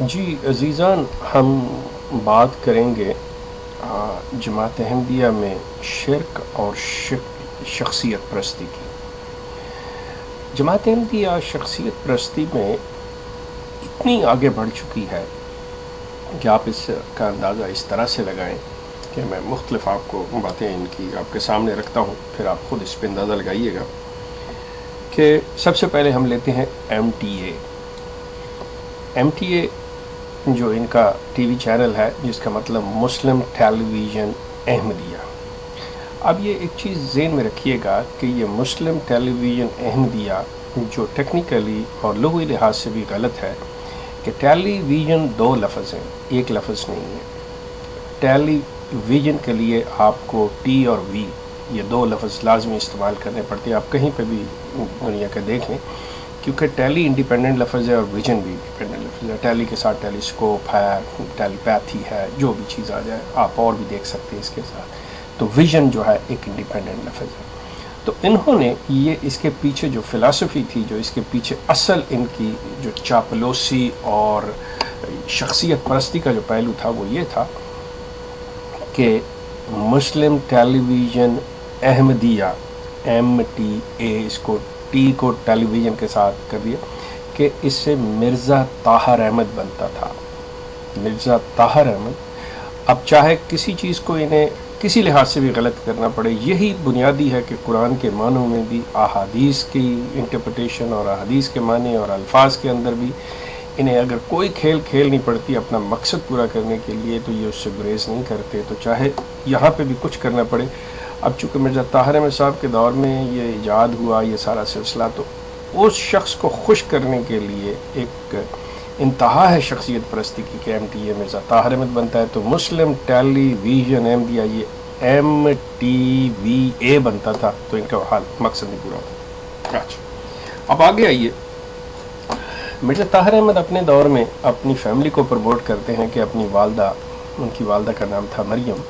جی عزیزان، ہم بات کریں گے جماعت احمدیہ میں شرک اور شخصیت پرستی کی۔ جماعت احمدیہ شخصیت پرستی میں اتنی آگے بڑھ چکی ہے کہ آپ اس کا اندازہ اس طرح سے لگائیں کہ میں مختلف آپ کو باتیں ان کی آپ کے سامنے رکھتا ہوں، پھر آپ خود اس پہ اندازہ لگائیے گا کہ سب سے پہلے ہم لیتے ہیں ایم ٹی اے جو ان کا ٹی وی چینل ہے، جس کا مطلب مسلم ٹیلی ویژن احمدیہ۔ اب یہ ایک چیز ذہن میں رکھیے گا کہ یہ مسلم ٹیلی ویژن احمدیہ جو ٹیکنیکلی اور لغوی لحاظ سے بھی غلط ہے کہ ٹیلی ویژن دو لفظ ہیں، ایک لفظ نہیں ہے۔ ٹیلی ویژن کے لیے آپ کو ٹی اور وی یہ دو لفظ لازمی استعمال کرنے پڑتے ہیں، آپ کہیں پہ بھی دنیا کا دیکھ لیں، کیونکہ ٹیلی انڈیپینڈنٹ لفظ ہے اور ویژن بھی انڈیپینڈنٹ لفظ ہے۔ ٹیلی کے ساتھ ٹیلیسکوپ ہے، ٹیلی پیتھی ہے، جو بھی چیز آ جائے آپ اور بھی دیکھ سکتے ہیں اس کے ساتھ۔ تو ویژن جو ہے ایک انڈیپینڈنٹ لفظ ہے۔ تو انہوں نے یہ اس کے پیچھے جو فلسفی تھی، جو اس کے پیچھے اصل ان کی جو چاپلوسی اور شخصیت پرستی کا جو پہلو تھا وہ یہ تھا کہ Muslim television Ahmadiyya M T A, اس کو ٹی کو ٹیلی ویژن کے ساتھ کر دیا کہ اس سے مرزا طاہر احمد بنتا تھا۔ مرزا طاہر احمد، اب چاہے کسی چیز کو انہیں کسی لحاظ سے بھی غلط کرنا پڑے، یہی بنیادی ہے کہ قرآن کے معنوں میں بھی احادیث کی انٹرپریٹیشن اور احادیث کے معنی اور الفاظ کے اندر بھی انہیں اگر کوئی کھیل کھیلنی پڑتی اپنا مقصد پورا کرنے کے لیے تو یہ اس سے گریز نہیں کرتے، تو چاہے یہاں پہ بھی کچھ کرنا پڑے۔ اب چونکہ مرزا طاہر احمد صاحب کے دور میں یہ ایجاد ہوا یہ سارا سلسلہ، تو اس شخص کو خوش کرنے کے لیے ایک انتہا ہے شخصیت پرستی کی کہ M T A Mirza Tahir Ahmad بنتا ہے، تو مسلم ٹیلی ویژن احمدیہ یہ ایم ٹی وی اے بنتا تھا، تو ان کا حال مقصد نہیں پورا ہوتا۔ اچھا، اب آگے آئیے۔ مرزا طاہر احمد اپنے دور میں اپنی فیملی کو پروموٹ کرتے ہیں کہ اپنی والدہ، ان کی والدہ کا نام تھا مریم،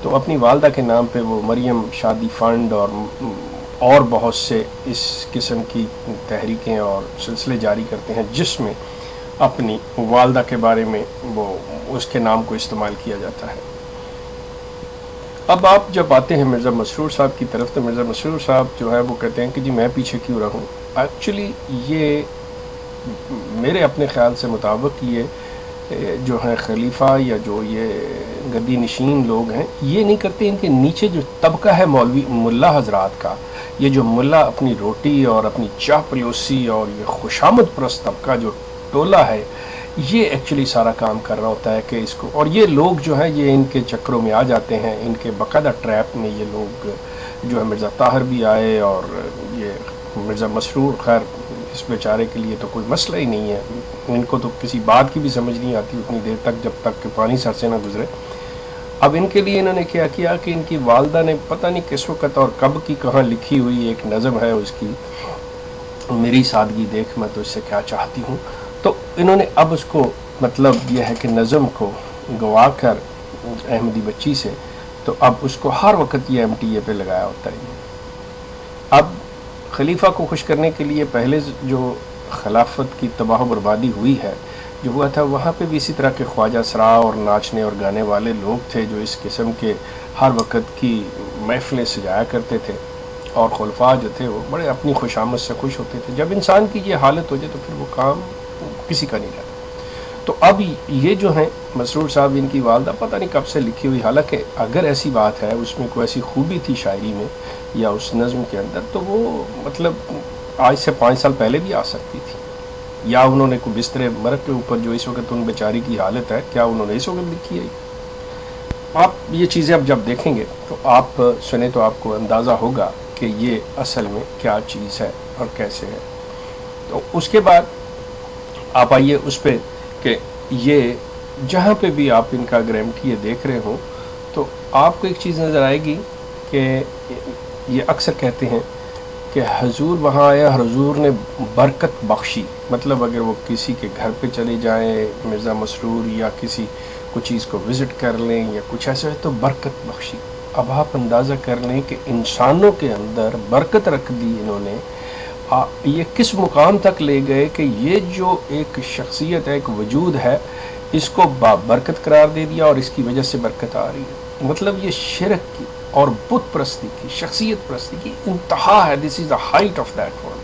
تو اپنی والدہ کے نام پہ وہ مریم شادی فنڈ اور بہت سے اس قسم کی تحریکیں اور سلسلے جاری کرتے ہیں، جس میں اپنی والدہ کے بارے میں وہ اس کے نام کو استعمال کیا جاتا ہے۔ اب آپ جب آتے ہیں مرزا مسرور صاحب کی طرف، تو مرزا مسرور صاحب جو ہے وہ کہتے ہیں کہ جی میں پیچھے کیوں رہوں۔ ایکچولی یہ میرے اپنے خیال سے مطابق یہ جو ہیں خلیفہ یا جو یہ گدی نشین لوگ ہیں یہ نہیں کرتے، ان کے نیچے جو طبقہ ہے مولوی ملا حضرات کا، یہ جو ملا اپنی روٹی اور اپنی چاپلوسی اور یہ خوشامد پرست طبقہ جو ٹولہ ہے، یہ ایکچولی سارا کام کر رہا ہوتا ہے کہ اس کو، اور یہ لوگ جو ہیں یہ ان کے چکروں میں آ جاتے ہیں، ان کے باقاعدہ ٹریپ میں یہ لوگ جو ہے مرزا طاہر بھی آئے، اور یہ مرزا مسرور خیر اس بیچارے کے لیے تو کوئی مسئلہ ہی نہیں ہے، ان کو تو کسی بات کی بھی سمجھ نہیں آتی اتنی دیر تک جب تک کہ پانی سر سے نہ گزرے۔ اب ان کے لیے انہوں نے کیا کیا کہ ان کی والدہ نے پتہ نہیں کس وقت اور کب کی کہاں لکھی ہوئی ایک نظم ہے اس کی، میری سادگی دیکھ میں تو اس سے کیا چاہتی ہوں، تو انہوں نے اب اس کو مطلب یہ ہے کہ نظم کو گوا کر احمدی بچی سے، تو اب اس کو ہر وقت یہ ایم ٹی اے پہ لگایا ہوتا ہے۔ اب خلیفہ کو خوش کرنے کے لیے پہلے جو خلافت کی تباہ و بربادی ہوئی ہے جو ہوا تھا، وہاں پہ بھی اسی طرح کے خواجہ سرا اور ناچنے اور گانے والے لوگ تھے جو اس قسم کے ہر وقت کی محفلیں سجایا کرتے تھے، اور خلفاء جو تھے وہ بڑے اپنی خوشامد سے خوش ہوتے تھے۔ جب انسان کی یہ حالت ہو جائے تو پھر وہ کام کسی کا نہیں رہتا۔ تو اب یہ جو ہیں مسرور صاحب، ان کی والدہ پتہ نہیں کب سے لکھی ہوئی، حالانکہ اگر ایسی بات ہے اس میں کوئی ایسی خوبی تھی شاعری میں یا اس نظم کے اندر تو وہ مطلب آج سے 5 سال پہلے بھی آ سکتی تھی، یا انہوں نے کوئی بستر مرگ کے اوپر جو اس وقت ان بیچاری کی حالت ہے کیا انہوں نے اس وقت لکھی ہے؟ آپ یہ چیزیں اب جب دیکھیں گے تو آپ سنیں تو آپ کو اندازہ ہوگا کہ یہ اصل میں کیا چیز ہے اور کیسے ہے۔ تو اس کے بعد آپ آئیے اس پہ کہ یہ جہاں پہ بھی آپ ان کا اگر ایم ٹی اے دیکھ رہے ہوں تو آپ کو ایک چیز نظر آئے گی کہ یہ اکثر کہتے ہیں کہ حضور وہاں آیا، حضور نے برکت بخشی، مطلب اگر وہ کسی کے گھر پہ چلے جائیں مرزا مسرور یا کسی کوئی چیز کو وزٹ کر لیں یا کچھ ایسا ہے تو برکت بخشی۔ اب آپ اندازہ کر لیں کہ انسانوں کے اندر برکت رکھ دی انہوں نے، یہ کس مقام تک لے گئے کہ یہ جو ایک شخصیت ہے، ایک وجود ہے، اس کو بابرکت قرار دے دیا اور اس کی وجہ سے برکت آ رہی ہے. مطلب یہ شرک کی اور بت پرستی کی، شخصیت پرستی کی انتہا ہے. This is the height of that one.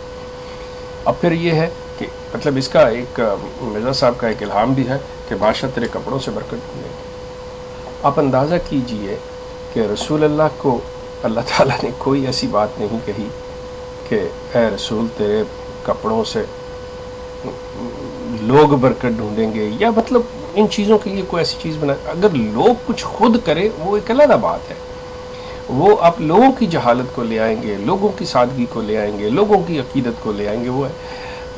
اب پھر یہ ہے کہ مطلب اس کا ایک مرزا صاحب کا ایک الہام بھی ہے کہ بادشاہ تیرے کپڑوں سے برکت ملے گی. آپ اندازہ کیجئے کہ رسول اللہ کو اللہ تعالیٰ نے کوئی ایسی بات نہیں کہی کہ اے رسول تیرے کپڑوں سے لوگ برکت ڈھونڈیں گے، یا مطلب ان چیزوں کے لیے کوئی ایسی چیز بنا. اگر لوگ کچھ خود کرے وہ ایک علیحدہ بات ہے، وہ آپ لوگوں کی جہالت کو لے آئیں گے، لوگوں کی سادگی کو لے آئیں گے، لوگوں کی عقیدت کو لے آئیں گے، وہ ہے.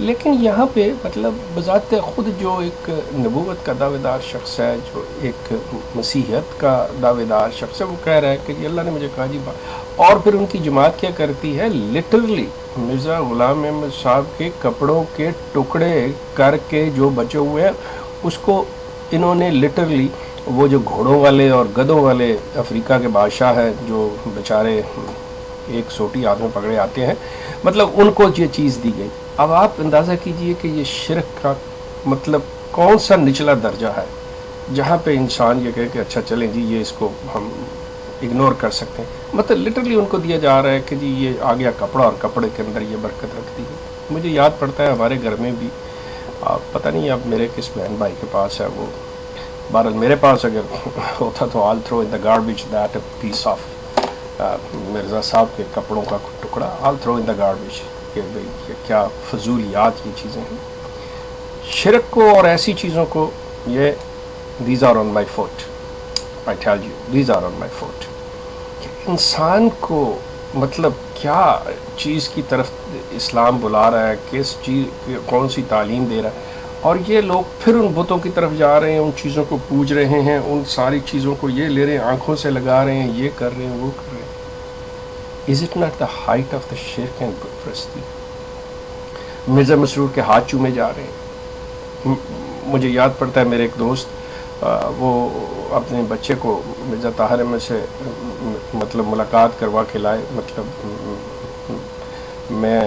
لیکن یہاں پہ مطلب بذات خود جو ایک نبوت کا دعوے دار شخص ہے، جو ایک مسیحیت کا دعوے دار شخص ہے، وہ کہہ رہا ہے کہ اللہ نے مجھے کہا جی اور پھر ان کی جماعت کیا کرتی ہے، لٹرلی مرزا غلام احمد صاحب کے کپڑوں کے ٹکڑے کر کے جو بچے ہوئے ہیں اس کو انہوں نے لٹرلی، وہ جو گھوڑوں والے اور گدوں والے افریقہ کے بادشاہ ہیں جو بیچارے ایک سوٹی ہاتھ میں پکڑے آتے ہیں، مطلب ان کو یہ چیز دی گئی. اب آپ اندازہ کیجئے کہ یہ شرک کا مطلب کون سا نچلا درجہ ہے جہاں پہ انسان یہ کہے کہ اچھا چلیں جی یہ اس کو ہم اگنور کر سکتے ہیں. مطلب لٹرلی ان کو دیا جا رہا ہے کہ جی یہ آ گیا کپڑا اور کپڑے کے اندر یہ برکت رکھتی ہے. مجھے یاد پڑتا ہے ہمارے گھر میں بھی، پتہ نہیں اب میرے کس بہن بھائی کے پاس ہے وہ، بہرحال میرے پاس اگر ہوتا تو all throw in the garbage that piece of Mirza Sahib کے کپڑوں کا ٹکڑا، آل تھرو ان دا گاربیج. کہ بھئی کیا فضولیات یہ چیزیں ہیں. شرک کو اور ایسی چیزوں کو یہ these are on my foot, I tell you these are on my foot. انسان کو مطلب کیا چیز کی طرف اسلام بلا رہا ہے، کس چیز کون سی تعلیم دے رہا ہے، اور یہ لوگ پھر ان بتوں کی طرف جا رہے ہیں، ان چیزوں کو پوج رہے ہیں، ان ساری چیزوں کو یہ لے رہے ہیں، آنکھوں سے لگا رہے ہیں، یہ کر رہے ہیں، وہ کر رہے ہیں. Is it not the height of the shirk and but پرستی؟ مرزا مسرور کے ہاتھ چومے جا رہے ہیں. مجھے یاد پڑتا ہے میرے ایک دوست وہ اپنے بچے کو مرزا طاہر احمد سے مطلب ملاقات کروا کے لائے. مطلب میں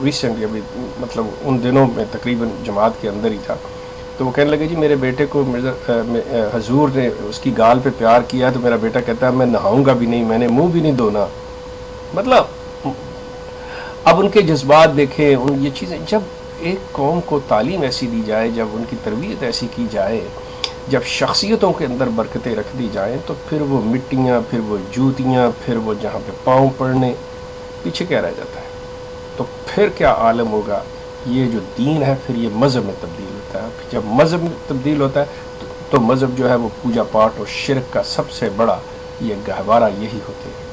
ریسنٹلی ابھی مطلب ان دنوں میں تقریباً جماعت کے اندر ہی تھا، تو وہ کہنے لگے جی میرے بیٹے کو مرزا حضور نے اس کی گال پہ پیار کیا، تو میرا بیٹا کہتا ہے میں نہاؤں گا بھی نہیں، میں نے منہ بھی نہیں دھونا. مطلب اب ان کے جذبات دیکھیں، یہ چیزیں. جب ایک قوم کو تعلیم ایسی دی جائے، جب ان کی تربیت ایسی کی جائے، جب شخصیتوں کے اندر برکتیں رکھ دی جائیں، تو پھر وہ مٹیاں، پھر وہ جوتیاں، پھر وہ جہاں پہ پاؤں پڑنے، پیچھے کیا رہ جاتا ہے. تو پھر کیا عالم ہوگا. یہ جو دین ہے پھر یہ مذہب میں تبدیل ہوتا ہے. جب مذہب میں تبدیل ہوتا ہے تو مذہب جو ہے وہ پوجا پاٹ اور شرک کا سب سے بڑا یہ گہوارہ یہی ہوتے ہیں.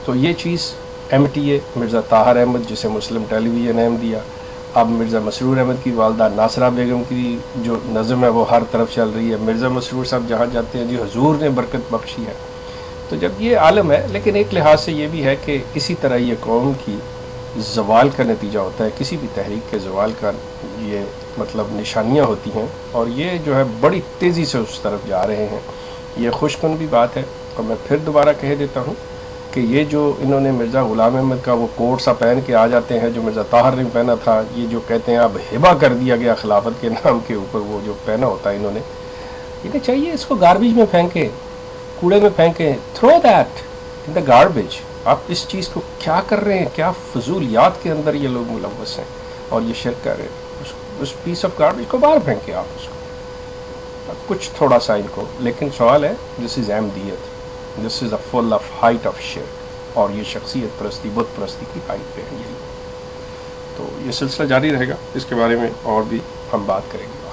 تو یہ چیز MTA مرزا طاہر احمد جسے مسلم ٹیلی ویژن احمدیہ، اب مرزا مسرور احمد کی والدہ ناصرہ بیگم کی جو نظم ہے وہ ہر طرف چل رہی ہے. مرزا مسرور صاحب جہاں جاتے ہیں جی حضور نے برکت بخشی ہے. تو جب یہ عالم ہے، لیکن ایک لحاظ سے یہ بھی ہے کہ اسی طرح یہ قوم کی زوال کا نتیجہ ہوتا ہے، کسی بھی تحریک کے زوال کا یہ مطلب نشانیاں ہوتی ہیں، اور یہ جو ہے بڑی تیزی سے اس طرف جا رہے ہیں. یہ خوش کن بھی بات ہے. اور میں پھر دوبارہ کہہ دیتا ہوں کہ یہ جو انہوں نے مرزا غلام احمد کا وہ کوٹ سا پہن کے آ جاتے ہیں جو مرزا طاہر نے پہنا تھا، یہ جو کہتے ہیں اب ہبہ کر دیا گیا خلافت کے نام کے اوپر، وہ جو پہنا ہوتا ہے انہوں نے، یہ چاہیے اس کو گاربیج میں پھینکے، کوڑے میں پھینکے. Throw that in the garbage. آپ اس چیز کو کیا کر رہے ہیں، کیا فضولیات کے اندر یہ لوگ ملوث ہیں اور یہ شرک کر رہے ہیں. اس پیس آف گاربیج کو باہر پھینکے آپ اس کو کچھ تھوڑا سا ان کو. لیکن سوال ہے this is Ahmadiyyat, this is a full of height of شرک، اور یہ شخصیت پرستی، بت پرستی کی ہائٹ پہ ہے. یہی تو یہ سلسلہ جاری رہے گا، اس کے بارے میں اور بھی ہم بات کریں گے.